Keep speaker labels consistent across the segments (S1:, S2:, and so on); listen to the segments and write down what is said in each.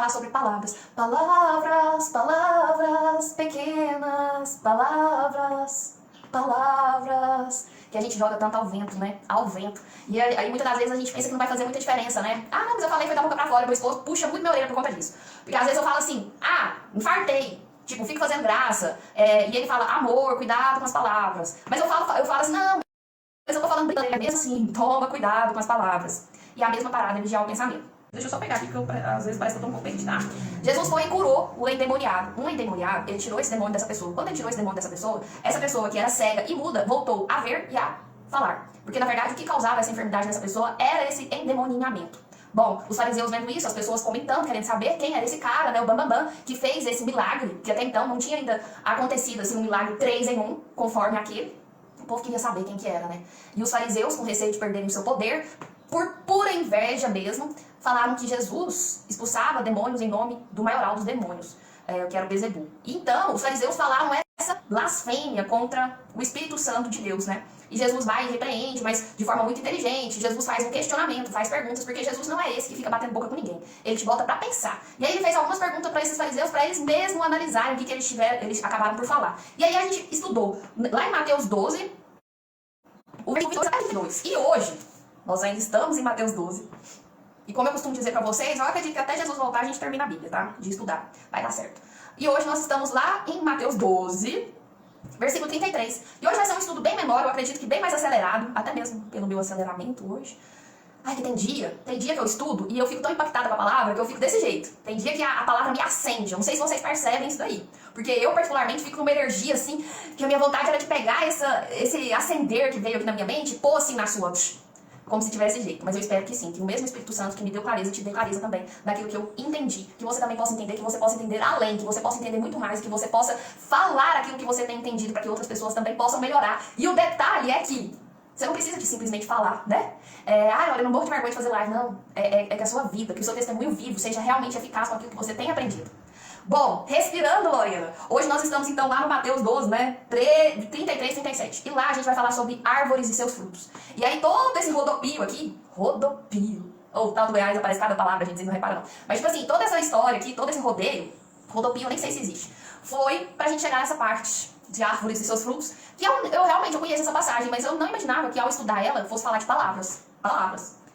S1: falar sobre palavras. Palavras, palavras, pequenas palavras, palavras, que a gente joga tanto ao vento, né? Ao vento. E aí muitas das vezes a gente pensa que não vai fazer muita diferença, né? Ah, não, mas eu falei foi da boca pra fora, meu esposo puxa muito minha orelha por conta disso. Porque às vezes eu falo assim, infartei. Tipo, fico fazendo graça. E ele fala, amor, cuidado com as palavras. Mas eu falo assim, não, mas eu tô falando brincadeira mesmo assim, toma cuidado com as palavras. E a mesma parada é vigiar o pensamento. Deixa eu só pegar aqui, porque às vezes parece que eu tô um pouco perdida, tá? Jesus foi e curou o endemoniado. Um endemoniado, ele tirou esse demônio dessa pessoa. Quando ele tirou esse demônio dessa pessoa, essa pessoa que era cega e muda, voltou a ver e a falar. Porque, na verdade, o que causava essa enfermidade nessa pessoa era esse endemoninhamento. Bom, os fariseus vendo isso, as pessoas comentando, querendo saber quem era esse cara, né, o Bambambam, que fez esse milagre, que até então não tinha ainda acontecido assim, um milagre 3 em 1, conforme aquele. O povo queria saber quem que era, né? E os fariseus, com receio de perderem o seu poder, por pura inveja mesmo, falaram que Jesus expulsava demônios em nome do maioral dos demônios, que era o Bezebu. Então, os fariseus falaram essa blasfêmia contra o Espírito Santo de Deus, né? E Jesus vai e repreende, mas de forma muito inteligente. Jesus faz um questionamento, faz perguntas, porque Jesus não é esse que fica batendo boca com ninguém. Ele te bota pra pensar. E aí ele fez algumas perguntas para esses fariseus, para eles mesmos analisarem o que eles acabaram por falar. E aí a gente estudou lá em Mateus 12, o versículo 22. E hoje, nós ainda estamos em Mateus 12. E como eu costumo dizer pra vocês, eu acredito que até Jesus voltar a gente termina a Bíblia, tá? De estudar. Vai dar certo. E hoje nós estamos lá em Mateus 12, versículo 33. E hoje vai ser um estudo bem menor, eu acredito que bem mais acelerado, até mesmo pelo meu aceleramento hoje. Ai, que tem dia que eu estudo e eu fico tão impactada com a palavra que eu fico desse jeito. Tem dia que a palavra me acende. Eu não sei se vocês percebem isso daí. Porque eu, particularmente, fico numa energia assim, que a minha vontade era de pegar esse acender que veio aqui na minha mente e pôr assim na sua. Como se tivesse jeito. Mas eu espero que sim, que o mesmo Espírito Santo que me deu clareza, te dê clareza também daquilo que eu entendi. Que você também possa entender, que você possa entender além, que você possa entender muito mais, que você possa falar aquilo que você tem entendido para que outras pessoas também possam melhorar. E o detalhe é que você não precisa de simplesmente falar, né? Olha, eu não morro de vergonha de fazer live, não. É que a sua vida, que o seu testemunho vivo seja realmente eficaz com aquilo que você tem aprendido. Bom, respirando, Lorena. Hoje nós estamos então lá no Mateus 12, né? 33, 37. E lá a gente vai falar sobre árvores e seus frutos. E aí todo esse rodopio aqui, rodopio, ou tal do Goiás aparece cada palavra, a gente não repara não. Mas tipo assim, toda essa história aqui, todo esse rodeio, rodopio eu nem sei se existe, foi pra gente chegar nessa parte de árvores e seus frutos, que eu realmente conheço essa passagem, mas eu não imaginava que ao estudar ela fosse falar de palavras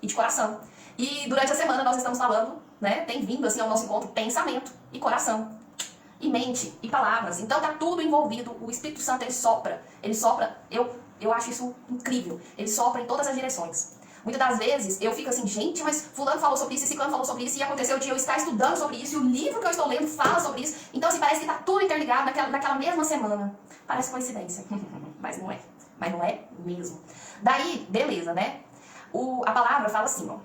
S1: e de coração. E durante a semana nós estamos falando, né, tem vindo assim ao nosso encontro pensamento e coração, e mente e palavras. Então tá tudo envolvido. O Espírito Santo ele sopra, eu acho isso incrível. Ele sopra em todas as direções. Muitas das vezes eu fico assim, gente, mas fulano falou sobre isso, e ciclano falou sobre isso, e aconteceu de eu estar estudando sobre isso, e o livro que eu estou lendo fala sobre isso. Então assim, parece que tá tudo interligado naquela mesma semana. Parece coincidência, mas não é. Mas não é mesmo. Daí, beleza, né? A palavra fala assim, ó.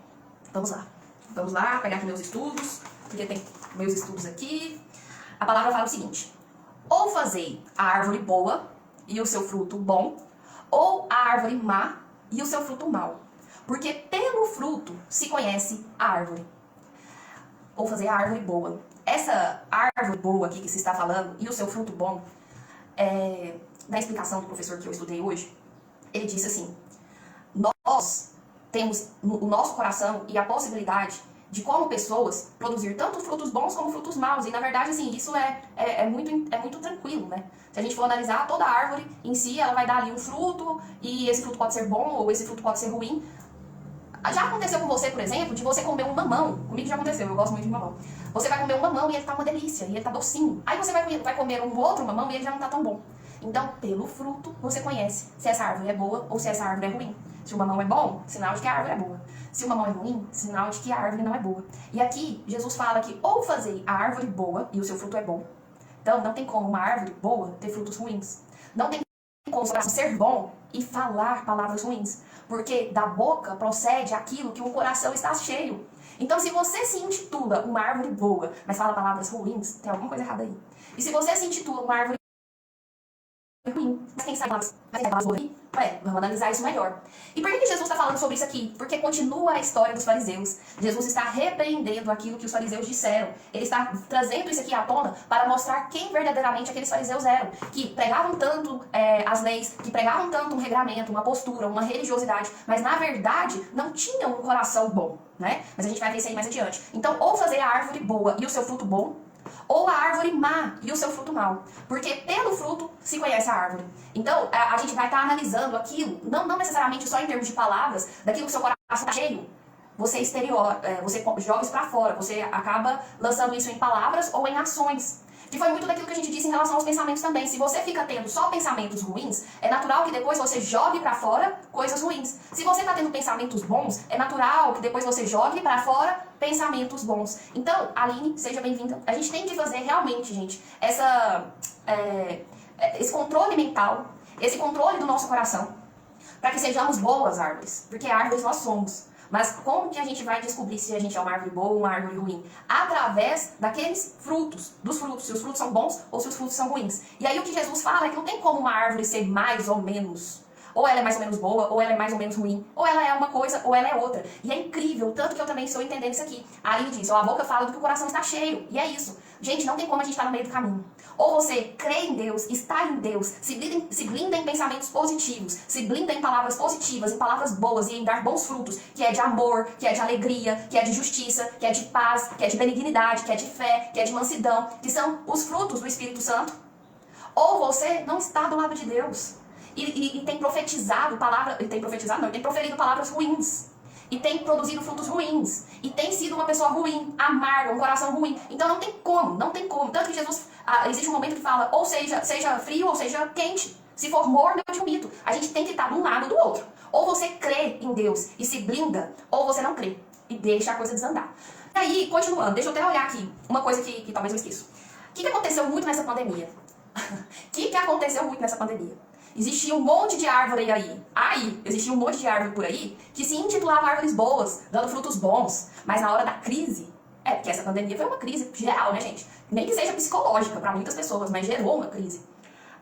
S1: Vamos lá, pegar aqui meus estudos, porque tem meus estudos aqui. A palavra fala o seguinte: ou fazei a árvore boa e o seu fruto bom, ou a árvore má e o seu fruto mau. Porque pelo fruto se conhece a árvore. Ou fazer a árvore boa. Essa árvore boa aqui que se está falando e o seu fruto bom, na explicação do professor que eu estudei hoje, ele disse assim: nós temos o nosso coração e a possibilidade de, como pessoas, produzir tanto frutos bons como frutos maus. E, na verdade, assim, isso é muito tranquilo, né? Se a gente for analisar, toda árvore em si, ela vai dar ali um fruto, e esse fruto pode ser bom ou esse fruto pode ser ruim. Já aconteceu com você, por exemplo, de você comer um mamão? Comigo já aconteceu, eu gosto muito de mamão. Você vai comer um mamão e ele tá uma delícia, e ele tá docinho. Aí você vai comer um outro mamão e ele já não tá tão bom. Então, pelo fruto, você conhece se essa árvore é boa ou se essa árvore é ruim. Se o mamão é bom, sinal de que a árvore é boa. Se o mamão é ruim, sinal de que a árvore não é boa. E aqui, Jesus fala que ou fazei a árvore boa e o seu fruto é bom. Então, não tem como uma árvore boa ter frutos ruins. Não tem como ser bom e falar palavras ruins. Porque da boca procede aquilo que o coração está cheio. Então, se você se intitula uma árvore boa, mas fala palavras ruins, tem alguma coisa errada aí. E se você se intitula uma árvore ruim, mas quem sabe palavras boas aí, Vamos analisar isso melhor. E por que Jesus está falando sobre isso aqui? Porque continua a história dos fariseus. Jesus está repreendendo aquilo que os fariseus disseram. Ele está trazendo isso aqui à tona para mostrar quem verdadeiramente aqueles fariseus eram. Que pregavam tanto as leis, que pregavam tanto um regramento, uma postura, uma religiosidade, mas na verdade não tinham um coração bom, né? Mas a gente vai ver isso aí mais adiante. Então, ou fazer a árvore boa e o seu fruto bom, ou a árvore má e o seu fruto mau. Porque pelo fruto se conhece a árvore. Então, a gente vai estar analisando aquilo, não necessariamente só em termos de palavras, daquilo que o seu coração está cheio. Você você joga isso para fora, você acaba lançando isso em palavras ou em ações. Que foi muito daquilo que a gente disse em relação aos pensamentos também. Se você fica tendo só pensamentos ruins, é natural que depois você jogue para fora coisas ruins. Se você está tendo pensamentos bons, é natural que depois você jogue para fora pensamentos bons. Então, Aline, seja bem-vinda. A gente tem que fazer realmente, gente, esse controle mental, esse controle do nosso coração, para que sejamos boas árvores. Porque árvores nós somos. Mas como que a gente vai descobrir se a gente é uma árvore boa ou uma árvore ruim? Através daqueles frutos, dos frutos, se os frutos são bons ou se os frutos são ruins. E aí o que Jesus fala é que não tem como uma árvore ser mais ou menos. Ou ela é mais ou menos boa, ou ela é mais ou menos ruim. Ou ela é uma coisa, ou ela é outra. E é incrível, tanto que eu também estou entendendo isso aqui. Aí ele diz, a boca fala do que o coração está cheio. E é isso. Gente, não tem como a gente estar no meio do caminho. Ou você crê em Deus, está em Deus, se blinda em pensamentos positivos, se blinda em palavras positivas, em palavras boas e em dar bons frutos, que é de amor, que é de alegria, que é de justiça, que é de paz, que é de benignidade, que é de fé, que é de mansidão, que são os frutos do Espírito Santo. Ou você não está do lado de Deus. E tem profetizado tem proferido palavras ruins. E tem produzido frutos ruins. E tem sido uma pessoa ruim, amarga, um coração ruim. Então não tem como. Tanto que Jesus, existe um momento que fala, ou seja frio ou seja quente. Se for morno, eu te omito. A gente tem que estar de um lado ou do outro. Ou você crê em Deus e se blinda, ou você não crê. E deixa a coisa desandar. E aí, continuando, deixa eu até olhar aqui. Uma coisa que talvez eu esqueça. O que aconteceu muito nessa pandemia? Existia um monte de árvore existia um monte de árvore por aí que se intitulava árvores boas, dando frutos bons. Mas na hora da crise, porque essa pandemia foi uma crise geral, né, gente? Nem que seja psicológica para muitas pessoas, mas gerou uma crise.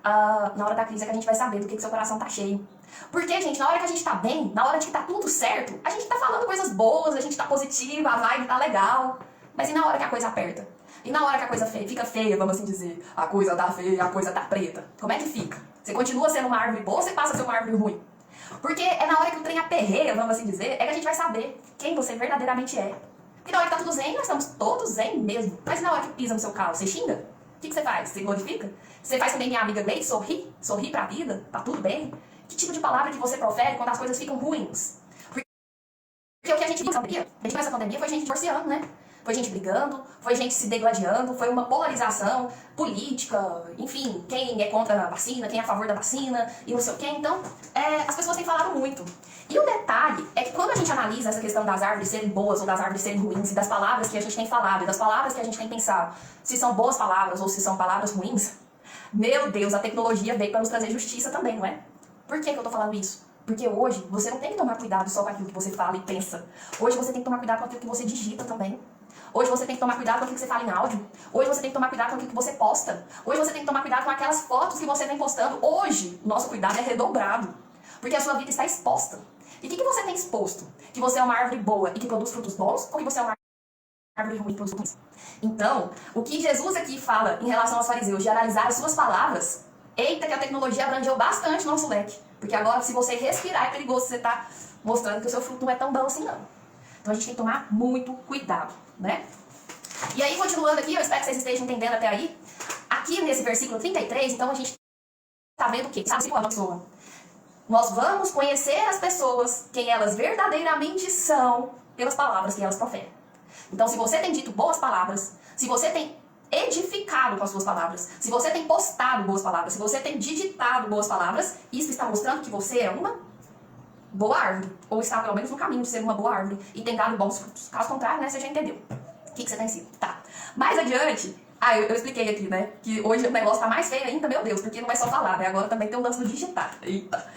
S1: Na hora da crise é que a gente vai saber do que seu coração tá cheio. Porque, gente, na hora que a gente tá bem, na hora de que tá tudo certo, a gente tá falando coisas boas, a gente tá positiva, a vibe tá legal. Mas e na hora que a coisa aperta? E na hora que a coisa fica feia, vamos assim dizer, a coisa tá feia, a coisa tá preta, como é que fica? Você continua sendo uma árvore boa ou você passa a ser uma árvore ruim? Porque é na hora que o trem aperreia, vamos assim dizer, é que a gente vai saber quem você verdadeiramente é. Porque na hora que tá tudo zen, nós estamos todos zen mesmo. Mas na hora que pisa no seu carro, você xinga? O que você faz? Você glorifica? Você faz também minha amiga Gleide, sorri pra vida, tá tudo bem? Que tipo de palavra que você profere quando as coisas ficam ruins? Porque o que a gente viu nessa pandemia foi gente divorciando, né? Foi gente brigando, foi gente se degladiando, foi uma polarização política, enfim, quem é contra a vacina, quem é a favor da vacina e não sei o quê. Então, as pessoas têm falado muito. E o detalhe é que quando a gente analisa essa questão das árvores serem boas ou das árvores serem ruins, e das palavras que a gente tem falado, e das palavras que a gente tem pensado, se são boas palavras ou se são palavras ruins, meu Deus, a tecnologia veio para nos trazer justiça também, não é? Por que eu tô falando isso? Porque hoje você não tem que tomar cuidado só com aquilo que você fala e pensa. Hoje você tem que tomar cuidado com aquilo que você digita também. Hoje você tem que tomar cuidado com aquilo que você fala em áudio. Hoje você tem que tomar cuidado com aquilo que você posta. Hoje você tem que tomar cuidado com aquelas fotos que você vem postando. Hoje, o nosso cuidado é redobrado. Porque a sua vida está exposta. E o que você tem exposto? Que você é uma árvore boa e que produz frutos bons? Ou que você é uma árvore ruim e produz frutos ruins? Então, o que Jesus aqui fala em relação aos fariseus de analisar as suas palavras, eita que a tecnologia abrangeu bastante o nosso leque. Porque agora, se você respirar, é perigoso você estar mostrando que o seu fruto não é tão bom assim, não. Então a gente tem que tomar muito cuidado, né? E aí, continuando aqui, eu espero que vocês estejam entendendo até aí. Aqui nesse versículo 33, então a gente tá vendo o quê? Sabe qual é a pessoa? Nós vamos conhecer as pessoas, quem elas verdadeiramente são, pelas palavras que elas proferem. Então, se você tem dito boas palavras, se você tem edificado com as suas palavras, se você tem postado boas palavras, se você tem digitado boas palavras, isso está mostrando que você é uma boa árvore, ou está pelo menos no caminho de ser uma boa árvore e tem dado bons frutos. Caso contrário, né, você já entendeu o que você tem sido. Tá. Mais adiante, eu expliquei aqui, né, que hoje o negócio tá mais feio ainda, meu Deus, porque não é só falar, né, agora também tem o lance do digitar. Eita.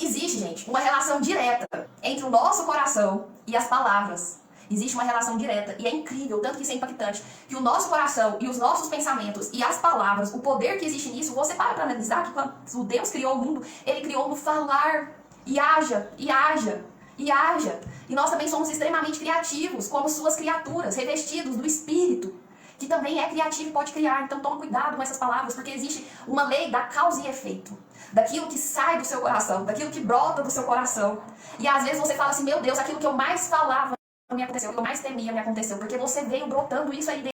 S1: Existe, gente, uma relação direta entre o nosso coração e as palavras. Existe uma relação direta. E é incrível, tanto que isso é impactante, que o nosso coração e os nossos pensamentos e as palavras, o poder que existe nisso, você para analisar que quando Deus criou o mundo, Ele criou no falar. E haja, e haja, e haja. E nós também somos extremamente criativos, como suas criaturas, revestidos do Espírito, que também é criativo e pode criar. Então toma cuidado com essas palavras, porque existe uma lei da causa e efeito. Daquilo que sai do seu coração, daquilo que brota do seu coração. E às vezes você fala assim, meu Deus, aquilo que eu mais falava me aconteceu, o que eu mais temia me aconteceu, porque você veio brotando isso aí dentro.